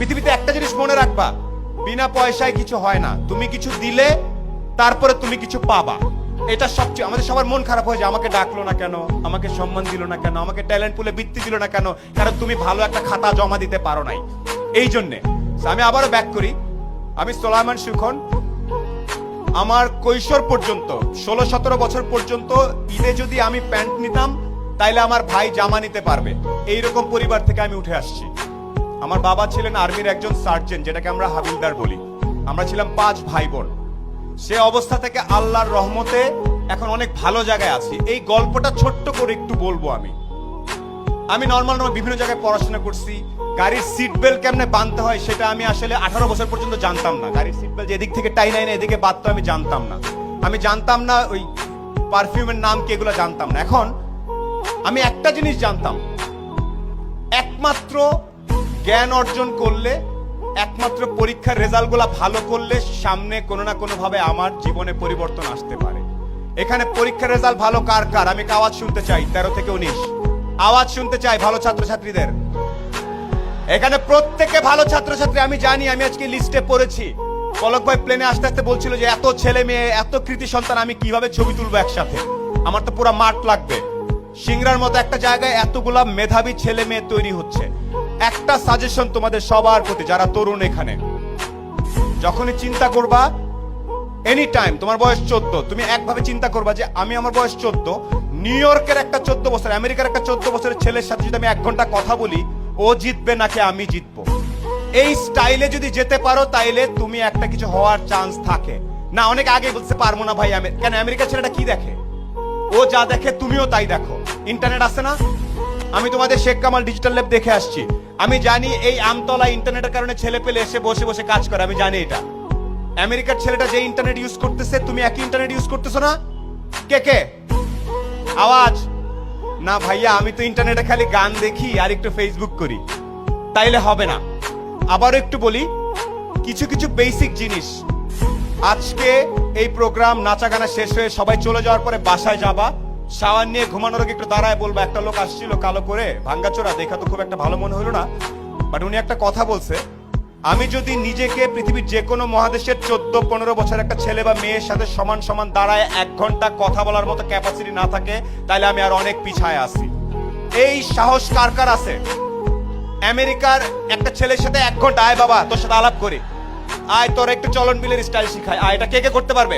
পৃথিবীতে একটা জিনিস মনে রাখবা, বিনা পয়সায় কিছু হয় না। তুমি কিছু দিলে তারপরে তুমি কিছু পাবা। এটা সবচেয়ে আমাদের সবার মন খারাপ হয়ে যায়, আমাকে ডাকলো না কেন, আমাকে সম্মান দিল না কেন, আমাকে ট্যালেন্ট পুলে বৃত্তি দিল না কেন, কারণ তুমি ভালো একটা খাতা জমা দিতে পারো নাই। এই জন্যে আমি আবারও ব্যাক করি, আমি সোলায়মান সুখন। আমার কৈশোর পর্যন্ত 16-17 বছর পর্যন্ত ঈদে যদি আমি প্যান্ট নিতাম তাইলে আমার ভাই জামা নিতে পারবে, এইরকম পরিবার থেকে আমি উঠে আসছি। আমার বাবা ছিলেন আর্মির একজন সার্জেন্ট, যেটাকে আমরা হাবিলদার বলি। আমরা ছিলাম 5 ভাই বোন। সে অবস্থা থেকে আল্লাহর রহমতে এখন অনেক ভালো জায়গায় আছি। এই গল্পটা ছোট্ট করে একটু বলবো। আমি নর্মাল বিভিন্ন জায়গায় পড়াশোনা করছি। গাড়ির সিট বেল্ট কেমনে বাঁধতে হয় সেটা আমি আসলে 18 বছর পর্যন্ত জানতাম না। গাড়ির সিট বেল্ট যে এদিক থেকে টাই নাই না এদিকে বাঁধতে আমি জানতাম না। আমি জানতাম না ওই পারফিউমের নাম কি, এগুলো জানতাম না। এখন আমি একটা জিনিস জানতাম, একমাত্র জ্ঞান অর্জন করলে, একমাত্র পরীক্ষার রেজাল্টগুলো ভালো করলে সামনে কোনো না কোনো ভাবে আমার জীবনে পরিবর্তন আসতে পারে। এখানে পরীক্ষার রেজাল্ট ভালো কার কার আমি আওয়াজ শুনতে চাই। 13 থেকে 19 আওয়াজ শুনতে চাই ভালো ছাত্রছাত্রীদের। এখানে প্রত্যেকে ভালো ছাত্রছাত্রী আমি জানি। আমি আজকে লিস্টে পড়েছি, পলক ভাই প্লেনে আসতে আসতে বলছিল যে এত ছেলে মেয়ে, এত কৃতি সন্তান আমি কিভাবে ছবি তুলবো একসাথে, আমার তো পুরো মাঠ লাগবে। সিংড়ার মতো একটা জায়গায় এতগুলা মেধাবী ছেলে মেয়ে তৈরি হচ্ছে। একটা সাজেশন তোমাদের সবার প্রতি, যারা তরুণ, এখানে যখনই চিন্তা করবা, এনি টাইম, তোমার বয়স 14, তুমি একভাবে চিন্তা করবা যে আমি, আমার বয়স 14, নিউ ইয়র্কের একটা 14 বছর, আমেরিকার একটা 14 বছরের ছেলের সাথে যদি আমি 1 ঘন্টা কথা বলি, ও জিতবে নাকি আমি জিতবো। এই স্টাইলে যদি যেতে পারো তাইলে তুমি একটা কিছু হওয়ার চান্স থাকে। না, অনেক আগে বলতে পারবো না ভাই, কেন, আমেরিকার ছেলেটা কি দেখে, ও যা দেখে তুমিও তাই দেখো। ইন্টারনেট আছে না, আমি তোমাদের শেখ কামাল ডিজিটাল ল্যাব দেখে আসছি। আমি জানি এই আমতলা ইন্টারনেটের কারণে ছেলে পেলে এসে বসে বসে কাজ করে, আমি জানি এটা। আমেরিকার ছেলেটা যে ইন্টারনেট ইউজ করতেছে, তুমি একই ইন্টারনেট ইউজ করতেছো না? কে কে আওয়াজ? না ভাইয়া, আমি তো ইন্টারনেটে খালি গান দেখি আর একটু ফেসবুক করি, তাইলে হবে না। আবারও একটু বলি কিছু কিছু বেসিক জিনিস। আজকে এই প্রোগ্রাম নাচা গানা শেষ হয়ে সবাই চলে যাওয়ার পরে বাসায় যাবা, শাওয়ার নিয়ে ঘুমানোর আগে একটু দাঁড়ায় বলবা, একটা লোক আসছিল কালো করে, ভাঙ্গাচোরা, দেখা তো খুব একটা ভালো মনে হলো না, বাট উনি একটা কথা বলছে, আমি যদি নিজেকে পৃথিবীর যে কোনো মহাদেশের 14-15 বছর একটা ছেলে বা মেয়ের সাথে সমান সমান দাঁড়ায় 1 ঘন্টা কথা বলার মতো ক্যাপাসিটি না থাকে, তাহলে আমি আর অনেক পিছায় আছি। এই সাহস কার কার আছে? আমেরিকার একটা ছেলের সাথে 1 ঘন্টা, আয় বাবা তোর সাথে আলাপ করি, আয় তোর একটু চলন বিলের স্টাইল শিখায়, আয়, এটা কে কে করতে পারবে?